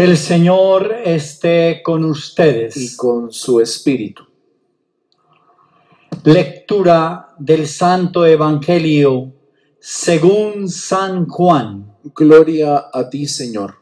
El Señor esté con y ustedes. con su espíritu. Lectura del Santo Evangelio según San Juan. Gloria a ti, Señor.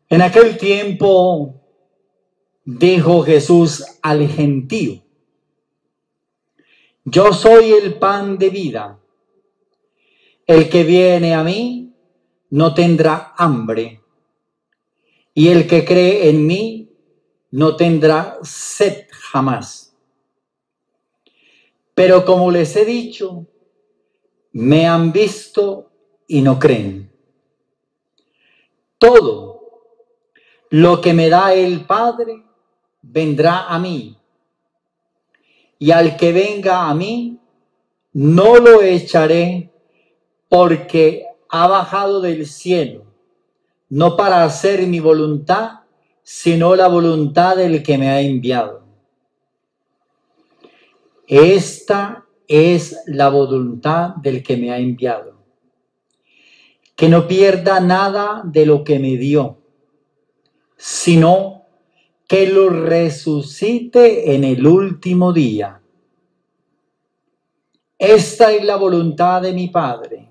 En aquel tiempo dijo Jesús al gentío: Yo soy el pan de vida. El que viene a mí no tendrá hambre, y el que cree en mí no tendrá sed jamás. Pero como les he dicho, me han visto y no creen. Todo lo que me da el Padre vendrá a mí, y al que venga a mí no lo echaré, porque ha bajado del cielo, no para hacer mi voluntad, sino la voluntad del que me ha enviado. Esta es la voluntad del que me ha enviado, que no pierda nada de lo que me dio, sino que lo resucite en el último día. Esta es la voluntad de mi Padre,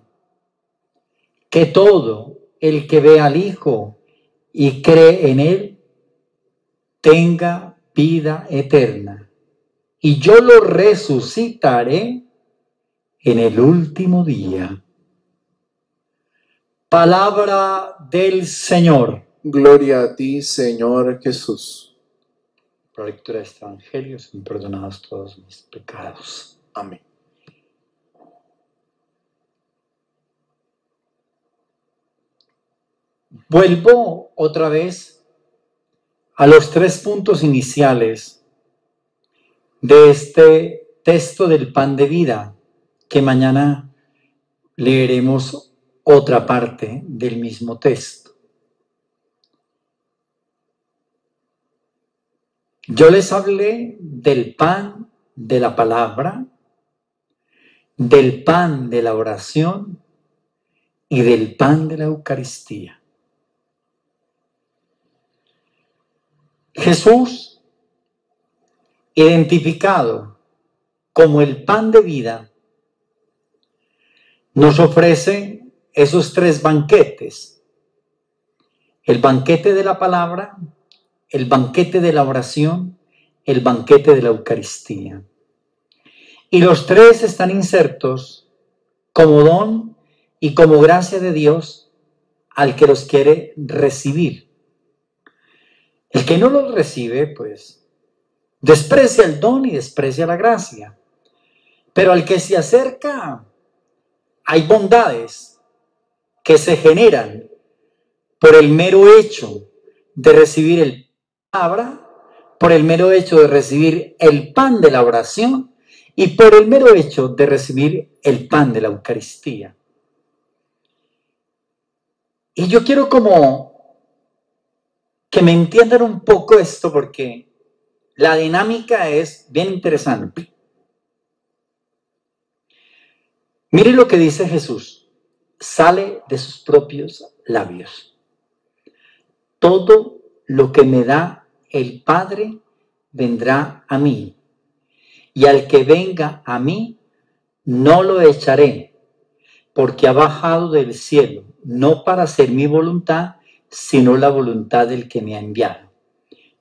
que todo el que ve al Hijo y cree en Él tenga vida eterna, y yo lo resucitaré en el último día. Palabra del Señor. Gloria a ti, Señor Jesús. Por la lectura de este Evangelio son perdonados todos mis pecados. Amén. Vuelvo otra vez a los 3 puntos iniciales de este texto del pan de vida, que mañana leeremos otra parte del mismo texto. Yo les hablé del pan de la palabra, del pan de la oración y del pan de la Eucaristía. Jesús, identificado como el pan de vida, nos ofrece esos 3 banquetes: el banquete de la palabra, el banquete de la oración, el banquete de la Eucaristía. Y los 3 están insertos como don y como gracia de Dios al que los quiere recibir. El que no los recibe, pues, desprecia el don y desprecia la gracia. Pero al que se acerca, hay bondades que se generan por el mero hecho de recibir el palabra, por el mero hecho de recibir el pan de la oración y por el mero hecho de recibir el pan de la Eucaristía. Y yo quiero como que me entiendan un poco esto, porque la dinámica es bien interesante. Mire lo que dice Jesús, sale de sus propios labios: todo lo que me da el Padre vendrá a mí, y al que venga a mí no lo echaré, porque ha bajado del cielo, no para hacer mi voluntad, sino la voluntad del que me ha enviado.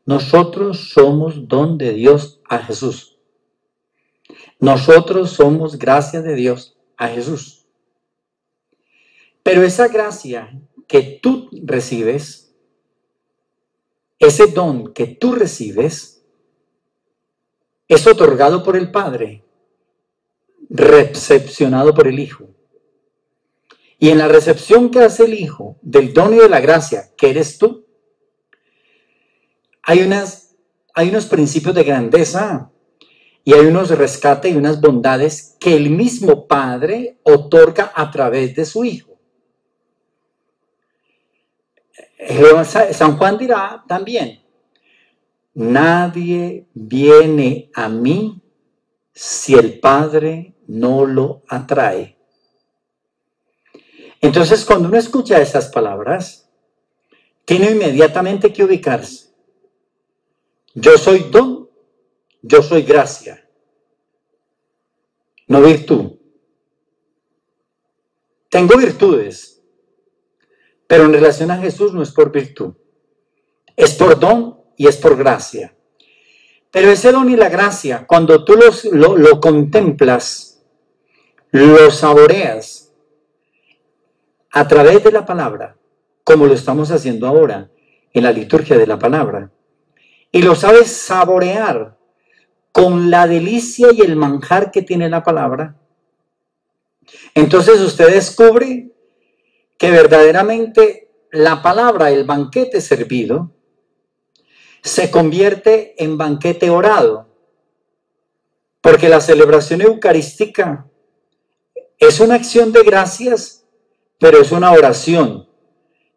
Nosotros somos don de Dios a Jesús. Nosotros somos gracia de Dios a Jesús. Pero esa gracia que tú recibes, ese don que tú recibes, es otorgado por el Padre, recepcionado por el Hijo. Y en la recepción que hace el Hijo del don y de la gracia que eres tú, hay unos principios de grandeza y hay unos rescates y unas bondades que el mismo Padre otorga a través de su Hijo. San Juan dirá también: nadie viene a mí si el Padre no lo atrae. Entonces, cuando uno escucha esas palabras, tiene inmediatamente que ubicarse. Yo soy don, yo soy gracia, no virtud. Tengo virtudes, pero en relación a Jesús no es por virtud. Es por don y es por gracia. Pero ese don y la gracia, cuando tú lo contemplas, lo saboreas a través de la palabra, como lo estamos haciendo ahora en la liturgia de la palabra, y lo sabes saborear con la delicia y el manjar que tiene la palabra, entonces usted descubre que verdaderamente la palabra, el banquete servido, se convierte en banquete orado, porque la celebración eucarística es una acción de gracias, pero es una oración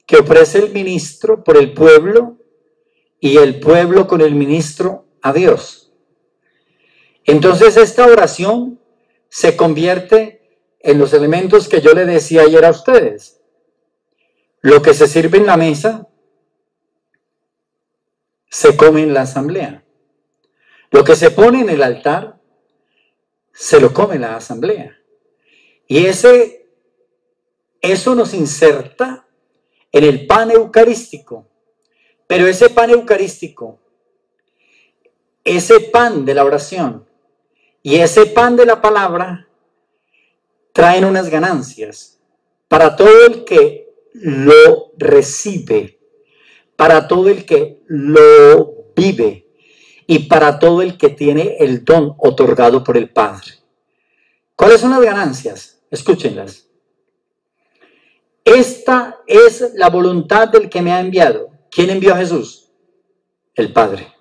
que ofrece el ministro por el pueblo y el pueblo con el ministro a Dios. Entonces esta oración se convierte en los elementos que yo le decía ayer a ustedes. Lo que se sirve en la mesa se come en la asamblea. Lo que se pone en el altar se lo come en la asamblea. Y eso nos inserta en el pan eucarístico. Pero ese pan eucarístico, ese pan de la oración y ese pan de la palabra traen unas ganancias para todo el que lo recibe, para todo el que lo vive y para todo el que tiene el don otorgado por el Padre. ¿Cuáles son las ganancias? Escúchenlas. Esta es la voluntad del que me ha enviado. ¿Quién envió a Jesús? El Padre.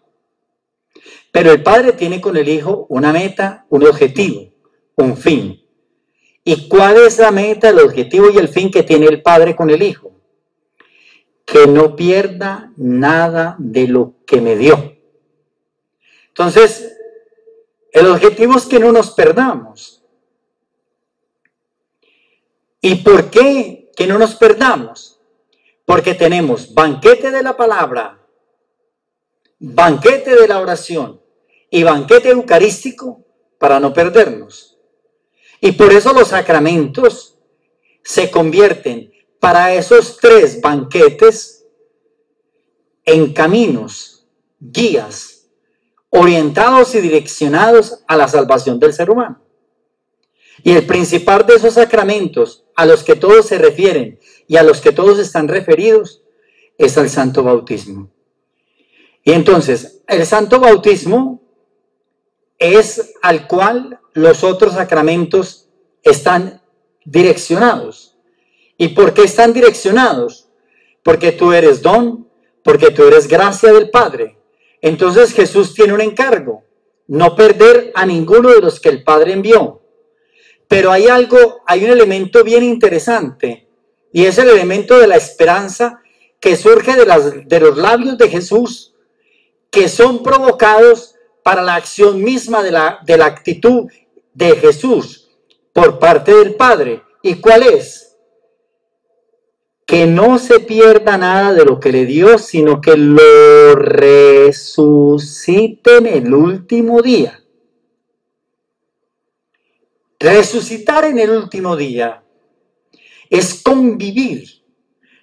Pero el Padre tiene con el Hijo una meta, un objetivo, un fin. ¿Y cuál es la meta, el objetivo y el fin que tiene el Padre con el Hijo? Que no pierda nada de lo que me dio. Entonces, el objetivo es que no nos perdamos. ¿Y por qué que no nos perdamos? Porque tenemos banquete de la palabra, banquete de la oración y banquete eucarístico para no perdernos. Y por eso los sacramentos se convierten para esos tres banquetes en caminos, guías, orientados y direccionados a la salvación del ser humano. Y el principal de esos sacramentos a los que todos se refieren y a los que todos están referidos es al santo bautismo. Y entonces, el santo bautismo es al cual los otros sacramentos están direccionados. ¿Y por qué están direccionados? Porque tú eres don, porque tú eres gracia del Padre. Entonces Jesús tiene un encargo, no perder a ninguno de los que el Padre envió. Pero hay un elemento bien interesante, y es el elemento de la esperanza que surge de los labios de Jesús, que son provocados para la acción misma de la actitud de Jesús por parte del Padre. ¿Y cuál es? Que no se pierda nada de lo que le dio, sino que lo resucite en el último día. Resucitar en el último día es convivir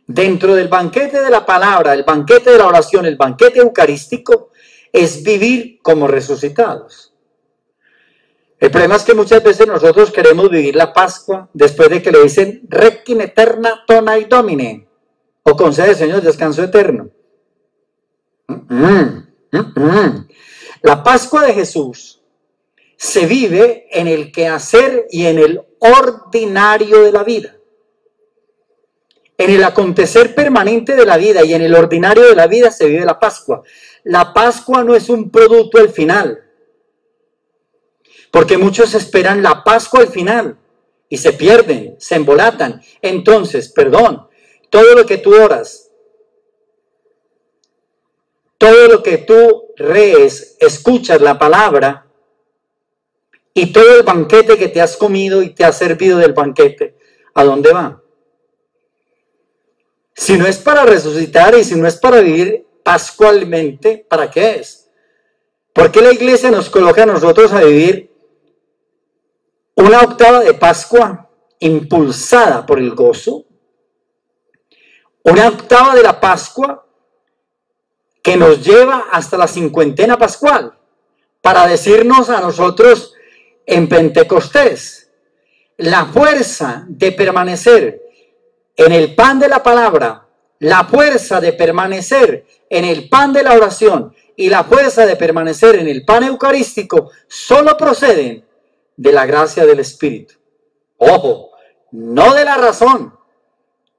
dentro del banquete de la palabra, el banquete de la oración, el banquete eucarístico, es vivir como resucitados. El problema es que muchas veces nosotros queremos vivir la Pascua después de que le dicen Requiem eterna tonai domine, o concede, Señor, descanso eterno. La Pascua de Jesús se vive en el quehacer y en el ordinario de la vida. En el acontecer permanente de la vida y en el ordinario de la vida se vive la Pascua. La Pascua no es un producto al final. Porque muchos esperan la Pascua al final y se pierden, se embolatan. Entonces, perdón, todo lo que tú oras, todo lo que tú rees, escuchas la palabra, Y todo el banquete que te has comido y te has servido del banquete, ¿a dónde va? Si no es para resucitar y si no es para vivir pascualmente, ¿para qué es? ¿Por qué la iglesia nos coloca a nosotros a vivir una octava de Pascua impulsada por el gozo? Una octava de la Pascua que nos lleva hasta la cincuentena pascual para decirnos a nosotros en Pentecostés, la fuerza de permanecer en el pan de la palabra, la fuerza de permanecer en el pan de la oración y la fuerza de permanecer en el pan eucarístico solo proceden de la gracia del Espíritu. Ojo, no de la razón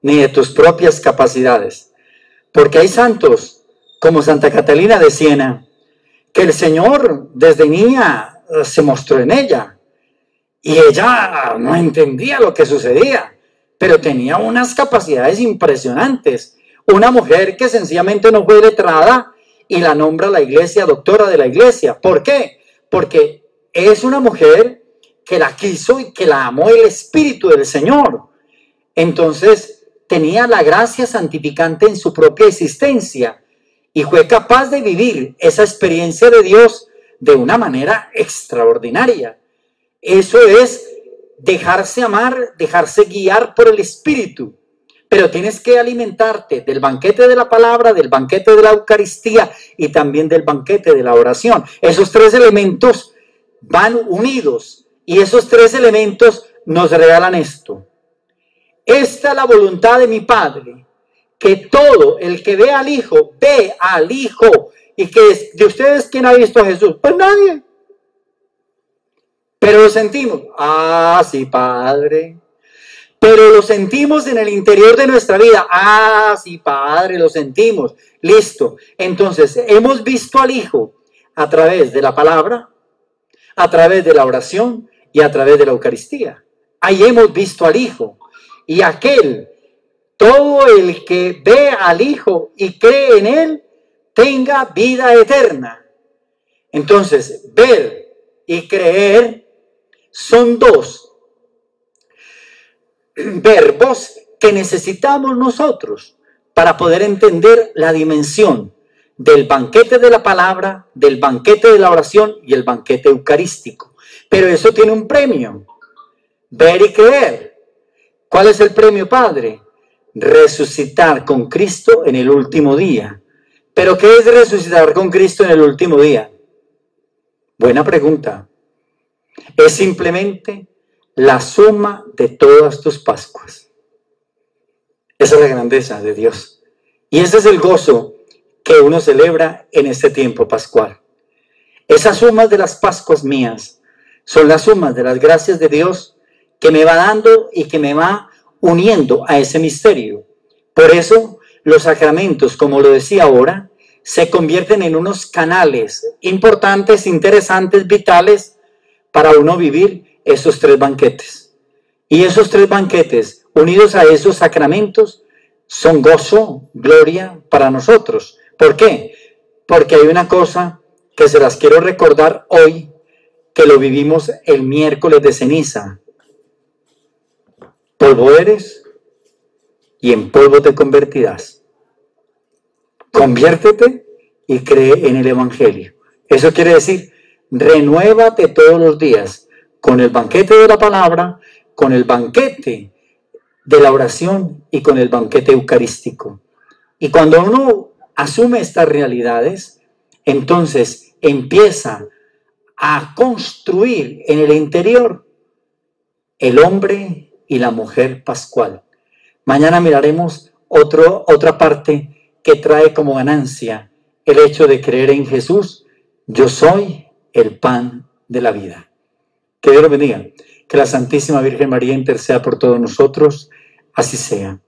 ni de tus propias capacidades, porque hay santos como Santa Catalina de Siena que el Señor desde niña se mostró en ella y ella no entendía lo que sucedía, pero tenía unas capacidades impresionantes. Una mujer que sencillamente no fue letrada y la nombra la iglesia doctora de la iglesia. ¿Por qué? Porque es una mujer que la quiso y que la amó el Espíritu del Señor. Entonces tenía la gracia santificante en su propia existencia y fue capaz de vivir esa experiencia de Dios de una manera extraordinaria. Eso es dejarse amar, dejarse guiar por el Espíritu. Pero tienes que alimentarte del banquete de la palabra, del banquete de la Eucaristía y también del banquete de la oración. Esos tres elementos van unidos y esos tres elementos nos regalan esto. Esta es la voluntad de mi Padre, que todo el que ve al Hijo, ve al Hijo. ¿Y que de ustedes quién ha visto a Jesús? Pues nadie. Pero lo sentimos. Ah, sí, Padre. Pero lo sentimos en el interior de nuestra vida. Ah, sí, Padre, lo sentimos. Listo. Entonces, hemos visto al Hijo a través de la palabra, a través de la oración y a través de la Eucaristía. Ahí hemos visto al Hijo. Y todo el que ve al Hijo y cree en Él, tenga vida eterna. Entonces, ver y creer son dos verbos que necesitamos nosotros para poder entender la dimensión del banquete de la palabra, del banquete de la oración y el banquete eucarístico. Pero eso tiene un premio: ver y creer. ¿Cuál es el premio, Padre? Resucitar con Cristo en el último día. ¿Pero qué es resucitar con Cristo en el último día? Buena pregunta. Es simplemente la suma de todas tus Pascuas. Esa es la grandeza de Dios. Y ese es el gozo que uno celebra en este tiempo pascual. Esas sumas de las Pascuas mías son las sumas de las gracias de Dios que me va dando y que me va uniendo a ese misterio. Por eso los sacramentos, como lo decía ahora, se convierten en unos canales importantes, interesantes, vitales para uno vivir esos tres banquetes. Y esos tres banquetes, unidos a esos sacramentos, son gozo, gloria para nosotros. ¿Por qué? Porque hay una cosa que se las quiero recordar hoy, que lo vivimos el miércoles de ceniza. Polvo eres y en polvo te convertirás. Conviértete y cree en el Evangelio. Eso quiere decir, renuévate todos los días con el banquete de la palabra, con el banquete de la oración y con el banquete eucarístico. Y cuando uno asume estas realidades, entonces empieza a construir en el interior el hombre y la mujer pascual. Mañana miraremos otra parte que trae como ganancia el hecho de creer en Jesús. Yo soy el pan de la vida. Que Dios lo bendiga. Que la Santísima Virgen María interceda por todos nosotros. Así sea.